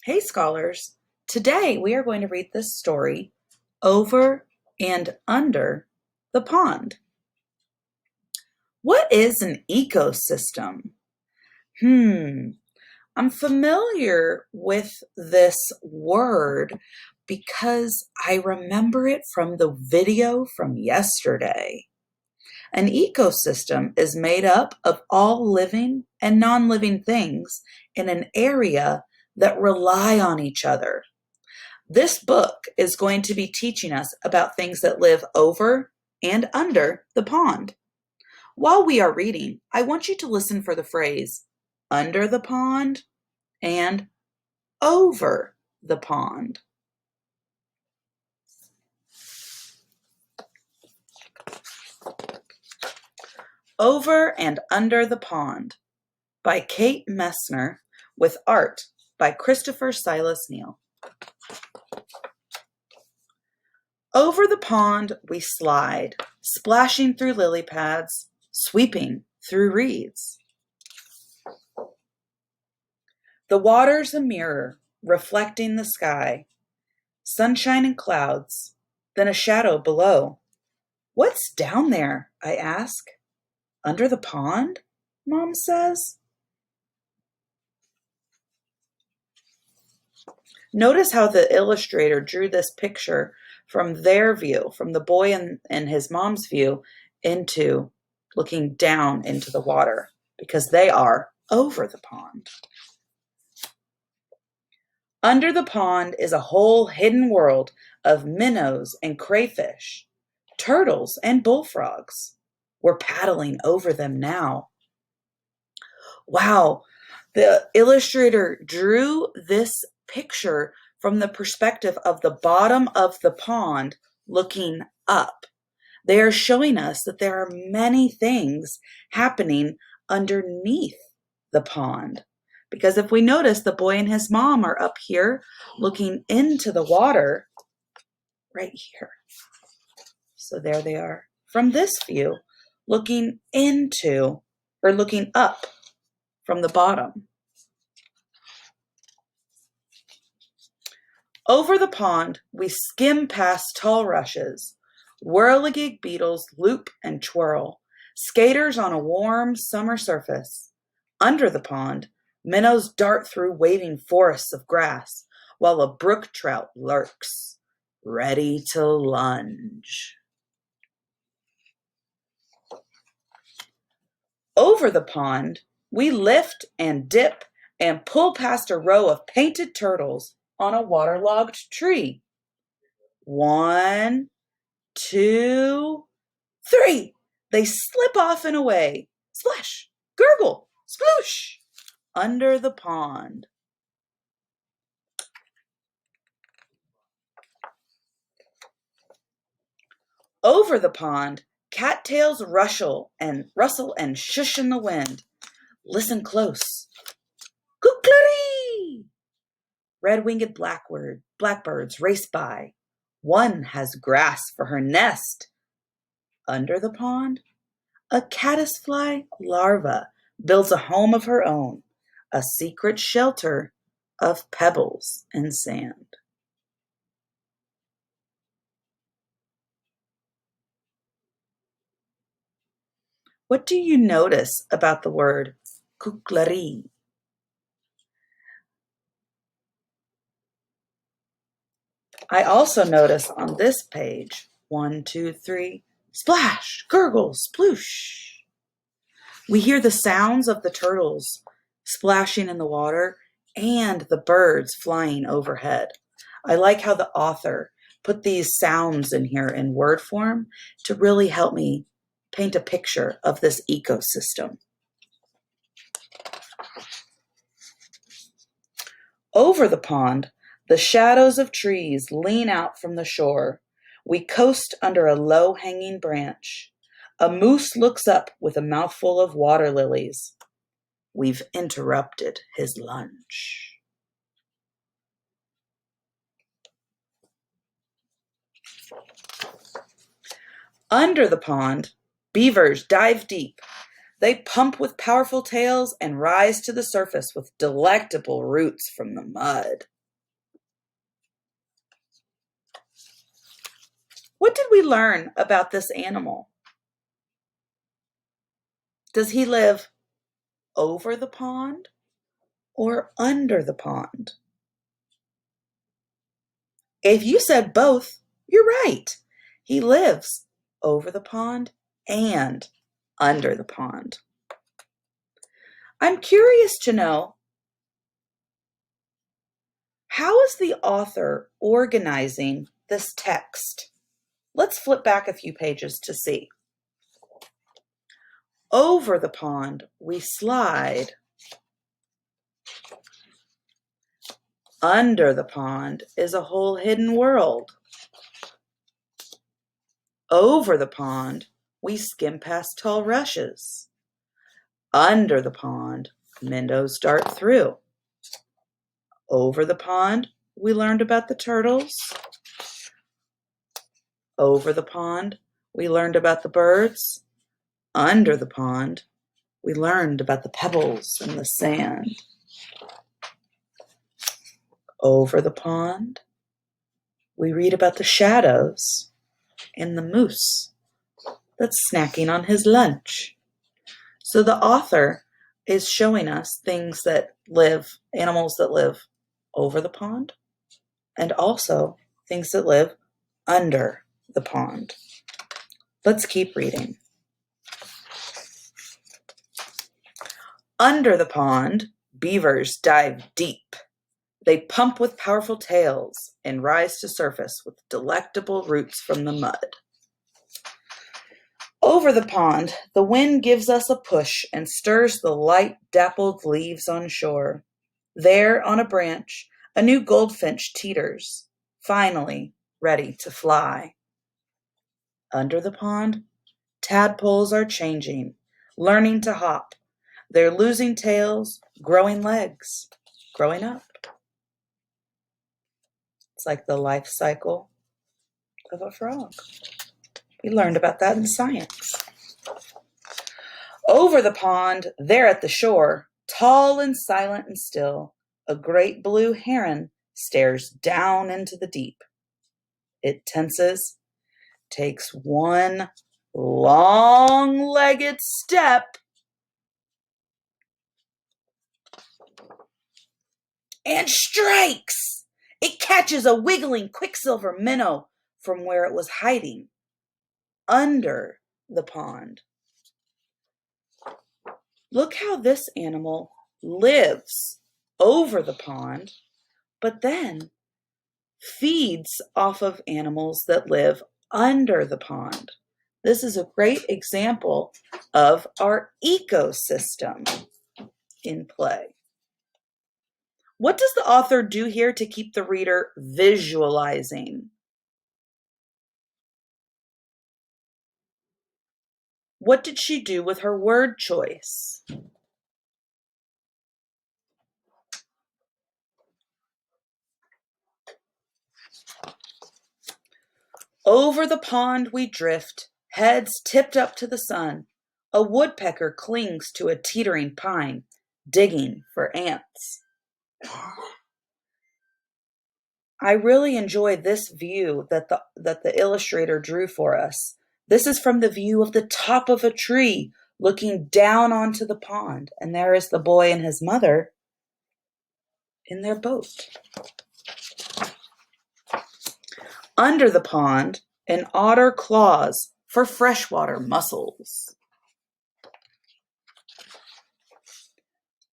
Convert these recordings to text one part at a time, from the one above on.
Hey, scholars. Today we are going to read this story, Over and Under the Pond. What is an ecosystem? I'm familiar with this word because I remember it from the video from yesterday. An ecosystem is made up of all living and non-living things in an area that rely on each other. This book is going to be teaching us about things that live over and under the pond. While we are reading, I want you to listen for the phrase under the pond and over the pond. Over and Under the Pond by Kate Messner with art by Christopher Silas Neal. Over the pond we slide, splashing through lily pads, sweeping through reeds. The water's a mirror, reflecting the sky, sunshine and clouds, then a shadow below. What's down there? I ask. Under the pond? Mom says. Notice how the illustrator drew this picture from their view, from the boy and his mom's view, into looking down into the water, because they are over the pond. Under the pond is a whole hidden world of minnows and crayfish, turtles and bullfrogs. We're paddling over them now. Wow, the illustrator drew this picture from the perspective of the bottom of the pond looking up. They are showing us that there are many things happening underneath the pond. Because if we notice, the boy and his mom are up here looking into the water right here. So there they are from this view, looking into or looking up from the bottom. Over the pond, we skim past tall rushes. Whirligig beetles loop and twirl, skaters on a warm summer surface. Under the pond, minnows dart through waving forests of grass, while a brook trout lurks, ready to lunge. Over the pond, we lift and dip and pull past a row of painted turtles on a waterlogged tree. 1, 2, 3. They slip off and away. Splash, gurgle, sploosh, under the pond. Over the pond, cattails rustle and shush in the wind. Listen close. Kukleri! Red-winged blackbirds race by. One has grass for her nest. Under the pond, a caddisfly larva builds a home of her own, a secret shelter of pebbles and sand. What do you notice about the word kukleri? I also notice on this page, 1, 2, 3, splash, gurgle, sploosh. We hear the sounds of the turtles splashing in the water and the birds flying overhead. I like how the author put these sounds in here in word form to really help me paint a picture of this ecosystem. Over the pond, the shadows of trees lean out from the shore. We coast under a low-hanging branch. A moose looks up with a mouthful of water lilies. We've interrupted his lunch. Under the pond, beavers dive deep. They pump with powerful tails and rise to the surface with delectable roots from the mud. What did we learn about this animal? Does he live over the pond or under the pond? If you said both, you're right. He lives over the pond and under the pond. I'm curious to know, how is the author organizing this text? Let's flip back a few pages to see. Over the pond we slide. Under the pond is a whole hidden world. Over the pond we skim past tall rushes. Under the pond, minnows dart through. Over the pond, we learned about the turtles. Over the pond, we learned about the birds. Under the pond, we learned about the pebbles and the sand. Over the pond, we read about the shadows and the moose that's snacking on his lunch. So the author is showing us things that live, animals that live over the pond, and also things that live under the pond. Let's keep reading. Under the pond, beavers dive deep. They pump with powerful tails and rise to surface with delectable roots from the mud. Over the pond, the wind gives us a push and stirs the light dappled leaves on shore. There, on a branch, a new goldfinch teeters, finally ready to fly. Under the pond, tadpoles are changing, learning to hop. They're losing tails, growing legs, growing up. It's like the life cycle of a frog. We learned about that in science. Over the pond, there at the shore, tall and silent and still, a great blue heron stares down into the deep. It tenses, takes one long-legged step, and strikes. It catches a wiggling quicksilver minnow from where it was hiding under the pond. Look how this animal lives over the pond, but then feeds off of animals that live under the pond. This is a great example of our ecosystem in play. What does the author do here to keep the reader visualizing? What did she do with her word choice? Over the pond we drift, heads tipped up to the sun. A woodpecker clings to a teetering pine, digging for ants. I really enjoy this view that the illustrator drew for us. This is from the view of the top of a tree, looking down onto the pond, and there is the boy and his mother in their boat. Under the pond, an otter claws for freshwater mussels.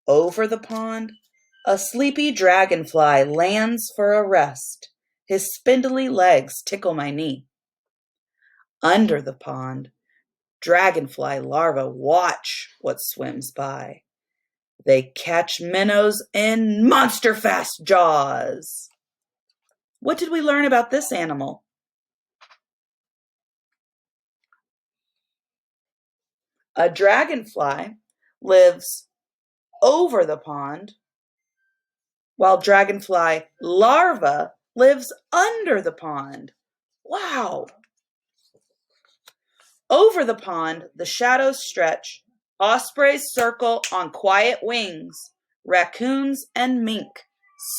Over the pond, a sleepy dragonfly lands for a rest. His spindly legs tickle my knee. Under the pond, dragonfly larvae watch what swims by. They catch minnows in monster-fast jaws. What did we learn about this animal? A dragonfly lives over the pond, while dragonfly larva lives under the pond. Wow! Over the pond, the shadows stretch, Ospreys circle on quiet wings. Raccoons and mink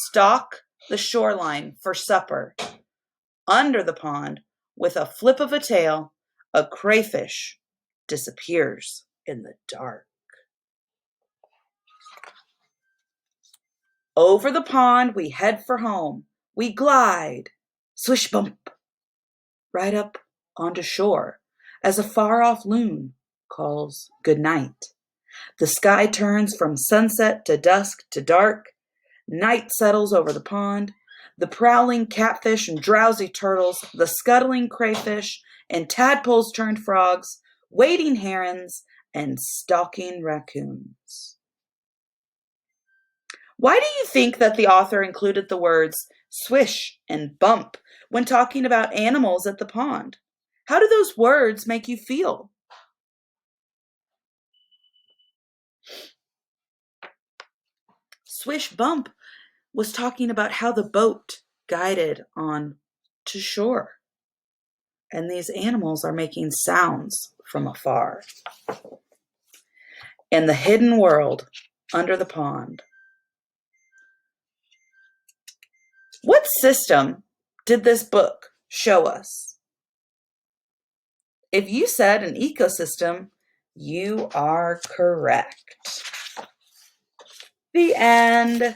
stalk the shoreline for supper. Under the pond, with a flip of a tail, a crayfish disappears in the dark. Over the pond we head for home. We glide, swish bump, right up onto shore as a far-off loon calls good night. The sky turns from sunset to dusk to dark. Night settles over the pond. The prowling catfish and drowsy turtles, the scuttling crayfish and tadpoles turned frogs, wading herons and stalking raccoons. Why do you think that the author included the words swish and bump when talking about animals at the pond? How do those words make you feel? Swish bump was talking about how the boat guided on to shore. And these animals are making sounds from afar. In the hidden world under the pond. What system did this book show us? If you said an ecosystem, you are correct. The end.